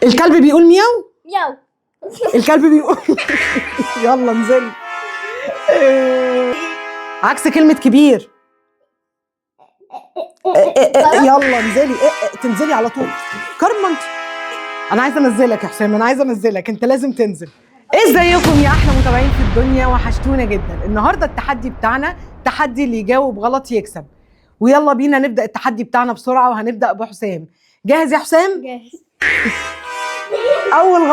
الكلب بيقول مياو. مياو. الكلب بيقول يلا انزلي. عكس كلمة كبير. يلا انزلي. تنزلي على طول. كرمة انت. انا عايزه انزلك يا حسام، انا عايزه انزلك، انت لازم تنزل. ازيكم يا احلى متابعين في الدنيا، وحشتونا جدا. النهارده التحدي بتاعنا تحدي اللي يجاوب غلط يكسب. ويلا بينا نبدا التحدي بتاعنا بسرعه، وهنبدا بحسام. جاهز يا حسام؟ جاهز. اول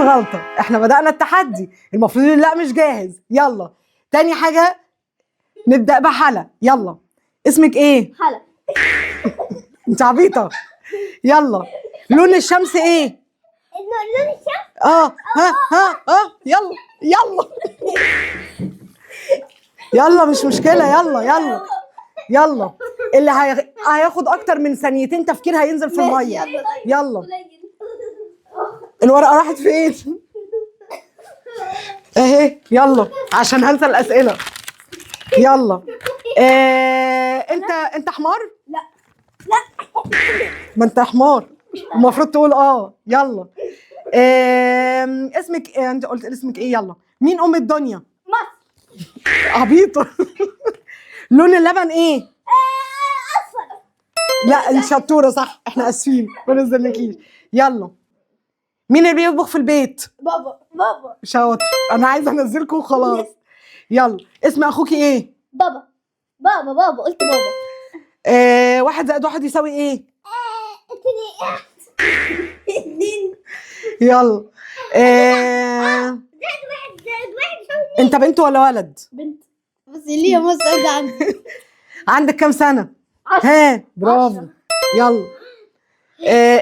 غلطه احنا بدانا التحدي، المفروض لا مش جاهز. يلا تاني حاجه نبدا بحلا. يلا اسمك ايه؟ حلا. انت عبيطه. يلا لون الشمس ايه؟ لون الشمس. يلا يلا يلا مش مشكله. يلا يلا اللي هياخد اكتر من ثانيتين تفكير هينزل في الميه. يلا الورقه راحت فين؟ اهي. يلا عشان هنسى الاسئله. يلا انت حمار؟ لا. ما انت حمار، المفروض تقول يلا. اسمك إيه؟ انت قلت اسمك ايه؟ يلا. مين ام الدنيا؟ مصر. عبيطه. لون اللبن ايه؟ اصفر. لا الشطوره صح، احنا اسفين ما نزلناكيش. يلا مين اللي بيطبخ في البيت؟ بابا. شاطر. انا عايزه انزلكم وخلاص. يلا اسم اخوكي ايه؟ بابا. قلت بابا. 1+1 يساوي ايه؟ 2. يلا انت بنت ولا ولد؟ بنت. بس ليه مصر ده عندي. عندك كام سنه؟ 10. ها برافو. يلا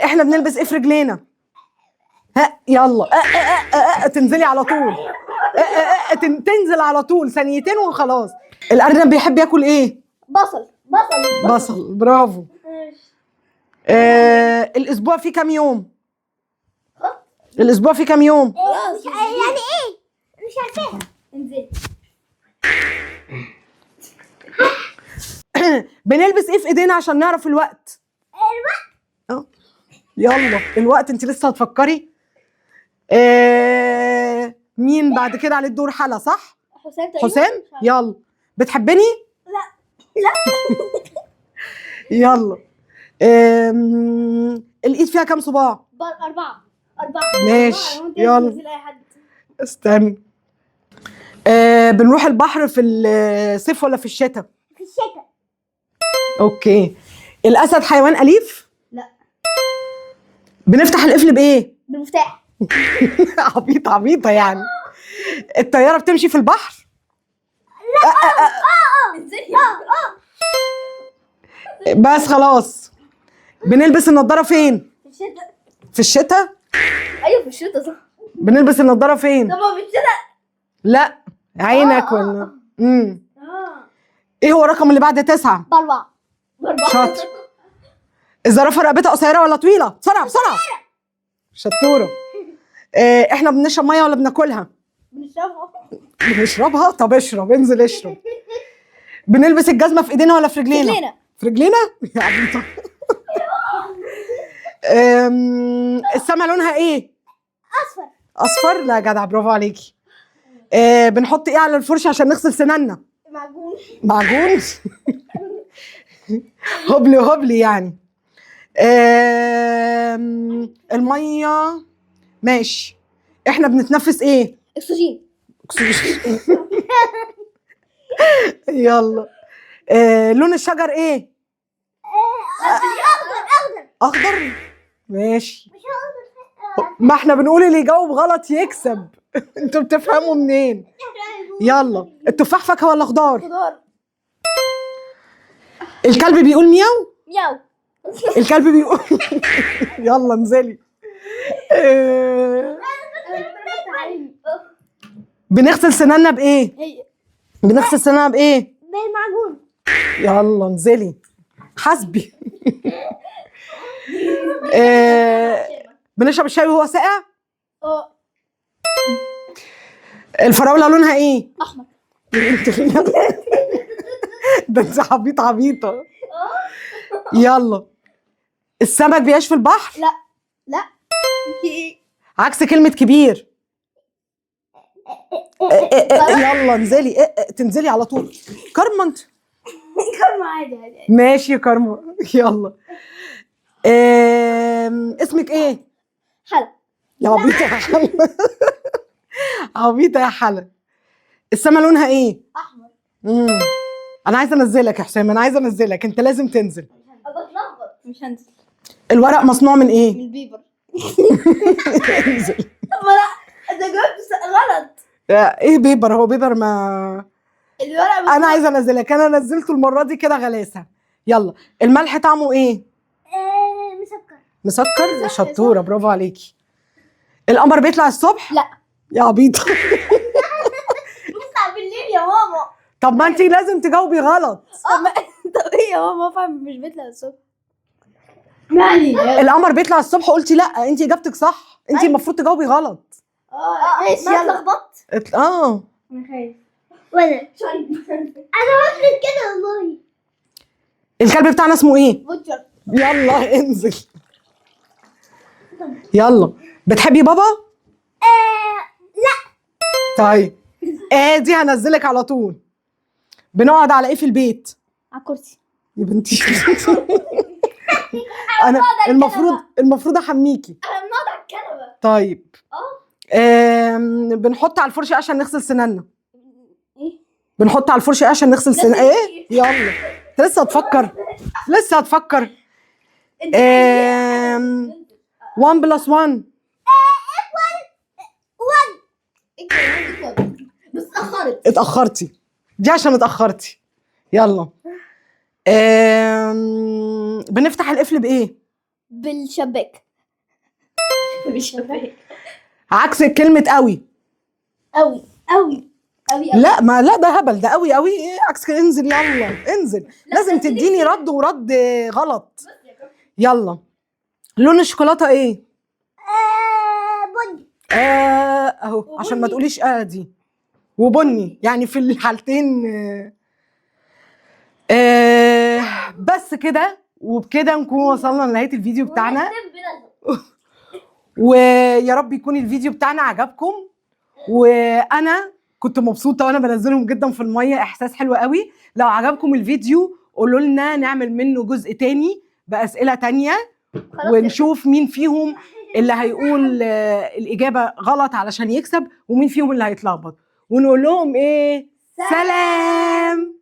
احنا بنلبس ايه في رجلينا؟ ها يلا تنزلي على طول. تنزل على طول ثانيتين وخلاص. الارنب بيحب ياكل ايه؟ بصل. برافو. الاسبوع فيه كام يوم؟ الاسبوع فيه كام يوم؟ يعني ايه؟ مش عارفاها. انزلي. بنلبس ايه في ايدينا عشان نعرف الوقت؟ يلا الوقت. انت لسه هتفكري. مين بعد كده عليه الدور؟ حلا صح؟ حسام. يلا بتحبني؟ لا. يلا الايد فيها كام صباع؟ 4. ماشي يلا. اي حد. استنى. بنروح البحر في الصيف ولا في الشتاء؟ في الشتاء. اوكي. الاسد حيوان اليف؟ لا. بنفتح القفل بايه؟ بالمفتاح. عبيطه يعني. الطياره بتمشي في البحر؟ انزلي. بس خلاص. بنلبس النضاره فين؟ في الشتاء. في الشتاء؟ ايوه في الشتاء صح. بنلبس النضاره فين؟ طب في الشتاء. لا عينك ولا ايه هو الرقم اللي بعد 9؟ 4. شاطر. الزرافه رقبتها قصيره ولا طويله؟ بسرعه. شطوره. احنا بنشرب ميه ولا بناكلها؟ بنشربها. طب اشرب، انزل اشرب. بنلبس الجزمه في ايدينا ولا في رجلينا؟ في رجلينا. يا عبيطه. السما لونها ايه؟ اصفر. لا جدع، برافو عليكي. بنحط ايه على الفرشه عشان نغسل سناننا؟ معجون. هبلي يعني. الميه. ماشي. احنا بنتنفس ايه؟ اكسجين. يلا لون الشجر ايه؟ اخضر. ماشي. ما احنا بنقول اللي يجاوب غلط يكسب. انتوا بتفهموا منين؟ يلا التفاح فاكهه ولا خضار؟ الكلب بيقول مياو. الكلب بيقول يلا انزلي. بنغسل سناننا بايه؟ بالمعجون. يلا انزلي. حسبي. بنشرب الشاي وهو ساقع؟ الفراوله لونها ايه؟ احمر. ده انت عبيطه. يلا السمك بيعيش في البحر؟ لا لا. عكس كلمة كبير. يلا انزلي، تنزلي على طول. كارما انت. كرمة عادي عادي. ماشي يا كارما. يلا. اسمك ايه؟ حلا. يا عبيطة يا حلا. عبيطة يا حلا. السما لونها ايه؟ احمر. انا عايزة انزلك يا حسام، انا عايزة انزلك، انت لازم تنزل. بتلخبط. مش هنزل. الورق مصنوع من من ايه؟ البيبر. انزل. طب ما لا انت جاوبت غلط. ايه بيبر؟ هو بيبر ما الورق انا عايزة انزلك، انا نزلته المرة دي كده غلاسة. يلا. الملح طعمه ايه؟ مسكر. مسكر؟ صح، شطورة، صح. برافو عليكي. القمر بيطلع الصبح؟ لا. يا عبيطة. بيطلع بالليل يا ماما. طب ما انتي لازم تجاوبي غلط. طب ايه يا ماما فاهم مش بيطلع الصبح. يعني القمر بيطلع الصبح، قلتي لا، انتي اجابتك صح، انتي المفروض تجاوبي غلط. ماشي يلا. اتلخبطت. انا خايف. وانا انا بفرد كده والله. الكلب بتاعنا اسمه ايه؟ بوتشر. يلا انزل. يلا. بتحبي بابا؟ لا. طيب. دي هنزلك على طول. بنقعد على ايه في البيت؟ على الكرسي. يا بنتي. انا المفروض احميكي. انا بنقعد على الكنبه. طيب. بنحط على الفرشه عشان نغسل سناننا. ايه؟ بنحط على الفرشه عشان نغسل سناننا. ايه؟ يلا. انت لسه هتفكر. 1 + 1. بس اتأخرت. اتأخرتي. دي عشان اتأخرتي. يلا. بنفتح القفل بإيه؟ بالشباك. بالشباك. عكس كلمة قوي. قوي قوي قوي. لا، ما لا، ده هبل، ده قوي قوي. ايه عكس كده؟ انزل يلا انزل. لازم تديني رد ورد غلط. يلا. لون الشوكولاتة ايه؟ بني. اهو عشان ما تقوليش دي. وبني يعني في الحالتين. بس كده، وبكده نكون وصلنا لنهاية الفيديو بتاعنا. ويا رب يكون الفيديو بتاعنا عجبكم، وانا كنت مبسوطه وانا بنزلهم جدا في الميه، احساس حلو قوي. لو عجبكم الفيديو قولوا لنا نعمل منه جزء تاني باسئله تانيه، ونشوف مين فيهم اللي هيقول الاجابه غلط علشان يكسب، ومين فيهم اللي هيتلخبط، ونقول لهم ايه؟ سلام.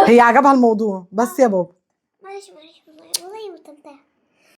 هي عجبها الموضوع بس يا بابا. معلش والله مستمتعه.